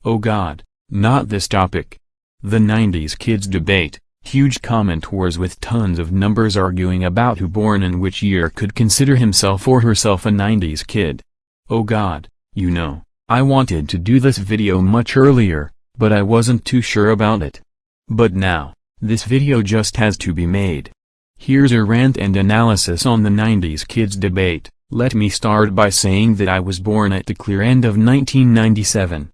Oh God, not this topic. The 90s kids debate, huge comment wars with tons of numbers arguing about who born in which year could consider himself or herself a 90s kid. Oh God, you know, I wanted to do this video much earlier, but I wasn't too sure about it. But now, this video just has to be made. Here's a rant and analysis on the 90s kids debate. Let me start by saying that I was born at the clear end of 1997.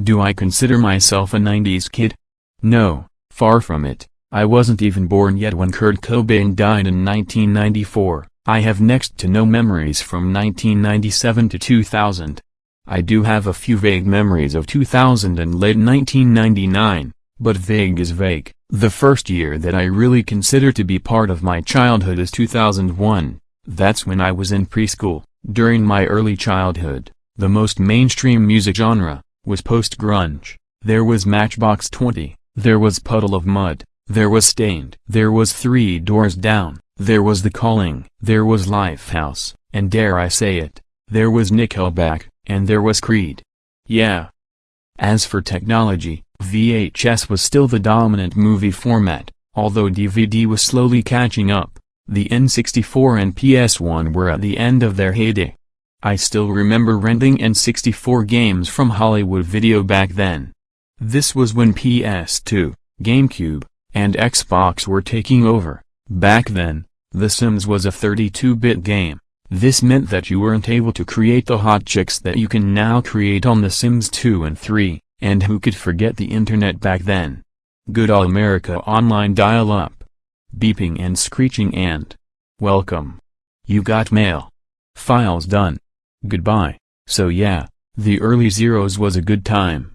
Do I consider myself a 90s kid? No, far from it. I wasn't even born yet when Kurt Cobain died in 1994. I have next to no memories from 1997 to 2000. I do have a few vague memories of 2000 and late 1999, but vague is vague. The first year that I really consider to be part of my childhood is 2001. That's when I was in preschool. During my early childhood, the most mainstream music genre was post-grunge. There was Matchbox 20, there was Puddle of Mudd, there was Stained, there was Three Doors Down, there was The Calling, there was Lifehouse, and dare I say it, there was Nickelback, and there was Creed. Yeah. As for technology, VHS was still the dominant movie format, although DVD was slowly catching up. The N64 and PS1 were at the end of their heyday. I still remember renting N64 games from Hollywood Video back then. This was when PS2, GameCube, and Xbox were taking over. Back then, The Sims was a 32-bit game. This meant that you weren't able to create the hot chicks that you can now create on The Sims 2 and 3, and who could forget the internet back then? Good old America Online dial-up. Beeping and screeching and welcome. You got mail. Files done. Goodbye. So yeah, the early zeros was a good time.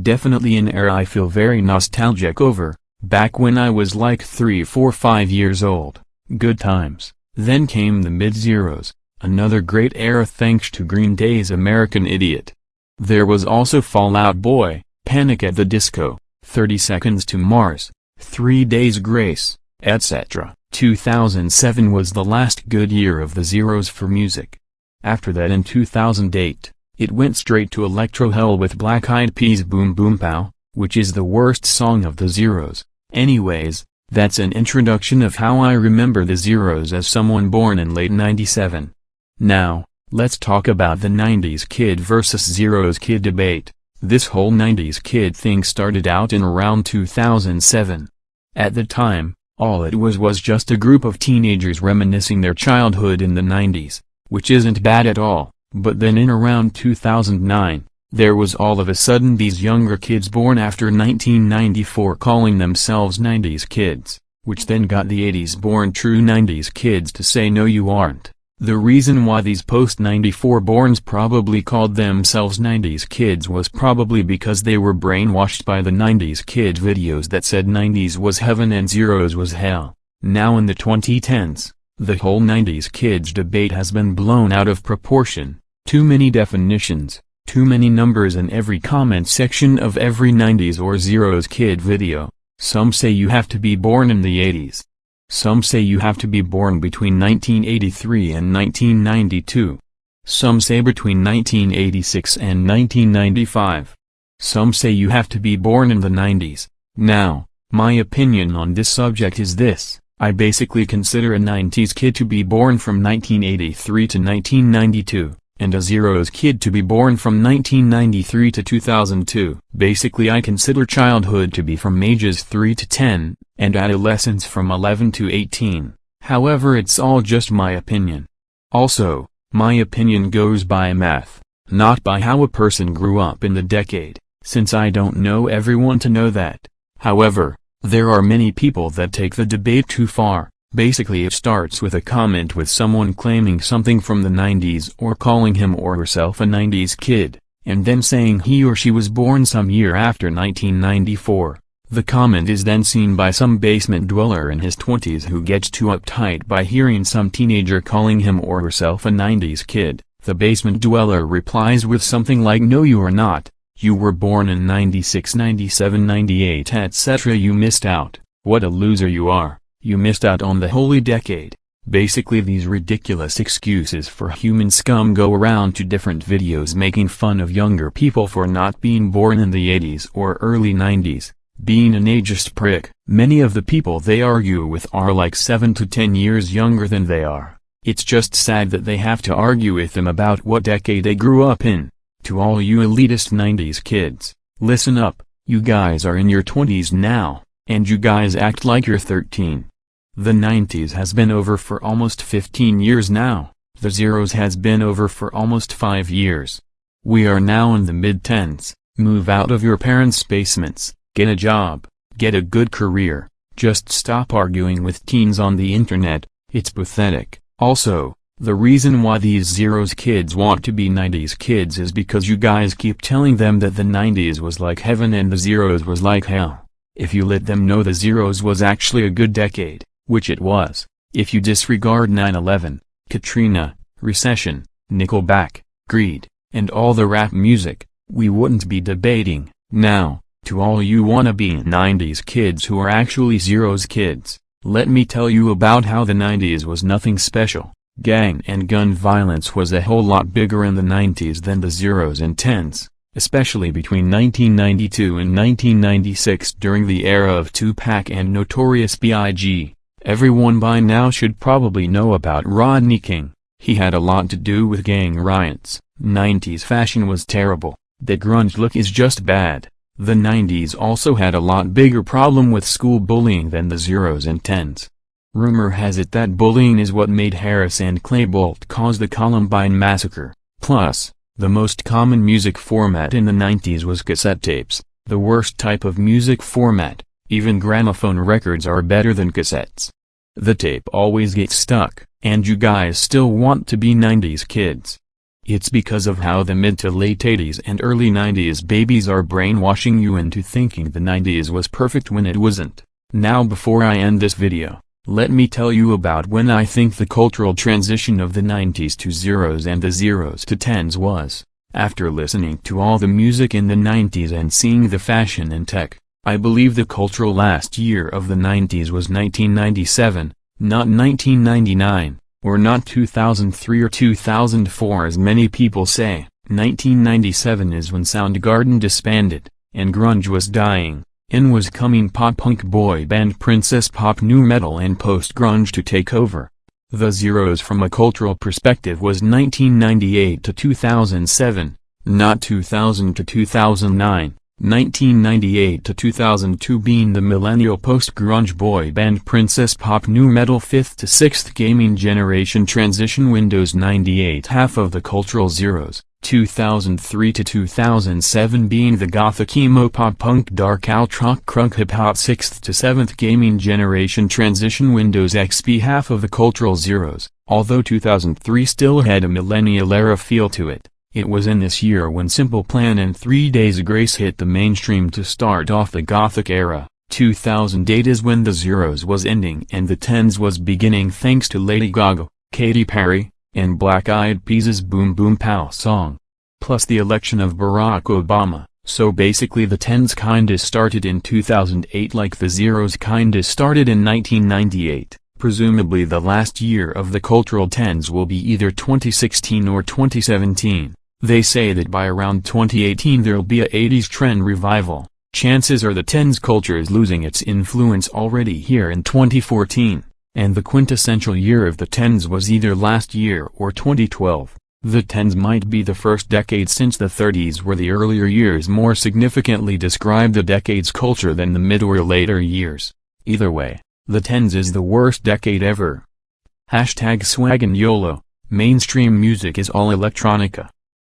Definitely an era I feel very nostalgic over, back when I was like 3, 4, 5 years old. Good times. Then came the mid-zeros, another great era thanks to Green Day's American Idiot. There was also Fall Out Boy, Panic at the Disco, 30 Seconds to Mars, 3 Days Grace, etc. 2007 was the last good year of the zeros for music. After that in 2008, it went straight to electro hell with Black Eyed Peas' Boom Boom Pow, which is the worst song of the zeros. Anyways, that's an introduction of how I remember the zeros as someone born in late 97. Now, let's talk about the 90s kid versus zeros kid debate. This whole 90s kid thing started out in around 2007. At the time, all it was just a group of teenagers reminiscing their childhood in the 90s, which isn't bad at all, but then in around 2009, there was all of a sudden these younger kids born after 1994 calling themselves 90s kids, which then got the 80s born true 90s kids to say no you aren't. The reason why these post-94 borns probably called themselves 90s kids was probably because they were brainwashed by the 90s kid videos that said 90s was heaven and zeros was hell. Now in the 2010s, the whole 90s kids debate has been blown out of proportion. Too many definitions, too many numbers in every comment section of every 90s or zeros kid video. Some say you have to be born in the 80s. Some say you have to be born between 1983 and 1992. Some say between 1986 and 1995. Some say you have to be born in the 90s. Now, my opinion on this subject is this. I basically consider a 90s kid to be born from 1983 to 1992, and a zeros kid to be born from 1993 to 2002. Basically I consider childhood to be from ages 3 to 10, and adolescence from 11 to 18. However, it's all just my opinion. Also, my opinion goes by math, not by how a person grew up in the decade, since I don't know everyone to know that. However, there are many people that take the debate too far. Basically it starts with a comment with someone claiming something from the 90s or calling him or herself a 90s kid, and then saying he or she was born some year after 1994. The comment is then seen by some basement dweller in his 20s who gets too uptight by hearing some teenager calling him or herself a 90s kid. The basement dweller replies with something like no you are not, you were born in 96, 97, 98 etc. You missed out. What a loser you are. You missed out on the holy decade. Basically these ridiculous excuses for human scum go around to different videos making fun of younger people for not being born in the 80s or early 90s, being an ageist prick. Many of the people they argue with are like 7 to 10 years younger than they are. It's just sad that they have to argue with them about what decade they grew up in. To all you elitist 90s kids, listen up, you guys are in your 20s now, and you guys act like you're 13. The 90s has been over for almost 15 years now, the zeros has been over for almost 5 years. We are now in the mid-10s, move out of your parents' basements, get a job, get a good career, just stop arguing with teens on the internet, it's pathetic. Also, the reason why these zeros kids want to be 90s kids is because you guys keep telling them that the 90s was like heaven and the zeros was like hell. If you let them know the zeros was actually a good decade, which it was, if you disregard 9/11, Katrina, recession, Nickelback, Greed, and all the rap music, we wouldn't be debating. Now, to all you wannabe 90s kids who are actually zeros kids, let me tell you about how the 90s was nothing special. Gang and gun violence was a whole lot bigger in the 90s than the zeros and tens, especially between 1992 and 1996 during the era of Tupac and Notorious B.I.G. Everyone by now should probably know about Rodney King. He had a lot to do with gang riots. 90s fashion was terrible. The grunge look is just bad. The 90s also had a lot bigger problem with school bullying than the zeros and tens. Rumor has it that bullying is what made Harris and Claiborne cause the Columbine massacre. Plus, the most common music format in the 90s was cassette tapes, the worst type of music format. Even gramophone records are better than cassettes. The tape always gets stuck, and you guys still want to be 90s kids. It's because of how the mid to late 80s and early 90s babies are brainwashing you into thinking the 90s was perfect when it wasn't. Now before I end this video, let me tell you about when I think the cultural transition of the 90s to zeros and the zeros to tens was. After listening to all the music in the 90s and seeing the fashion and tech, I believe the cultural last year of the 90s was 1997, not 1999, or not 2003 or 2004 as many people say. 1997 is when Soundgarden disbanded, and grunge was dying. In was coming pop-punk boy band Princess Pop nu metal and post-grunge to take over. The zeros from a cultural perspective was 1998 to 2007, not 2000 to 2009. 1998 to 2002 being the millennial post-grunge boy band Princess Pop nu metal 5th to 6th gaming generation transition Windows 98 half of the cultural zeros, 2003 to 2007 being the gothic emo pop punk dark alt rock crunk hip hop 6th to 7th gaming generation transition Windows XP half of the cultural zeros, although 2003 still had a millennial era feel to it. It was in this year when Simple Plan and 3 Days Grace hit the mainstream to start off the Gothic era. 2008 is when the zeros was ending and the tens was beginning thanks to Lady Gaga, Katy Perry, and Black Eyed Peas' Boom Boom Pow song. Plus the election of Barack Obama, so basically the tens kinda started in 2008 like the zeros kinda started in 1998. Presumably the last year of the cultural tens will be either 2016 or 2017. They say that by around 2018 there'll be a 80s trend revival. Chances are the tens culture is losing its influence already here in 2014, and the quintessential year of the tens was either last year or 2012. The tens might be the first decade since the 30s where the earlier years more significantly describe the decade's culture than the mid or later years. Either way, the tens is the worst decade ever. #swag and YOLO, mainstream music is all electronica.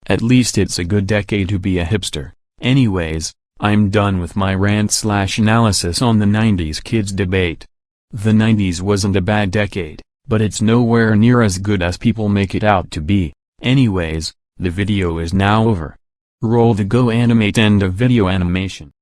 At least it's a good decade to be a hipster. Anyways, I'm done with my rant/analysis on the 90s kids debate. The 90s wasn't a bad decade, but it's nowhere near as good as people make it out to be. Anyways, the video is now over. Roll the Go Animate end of video animation.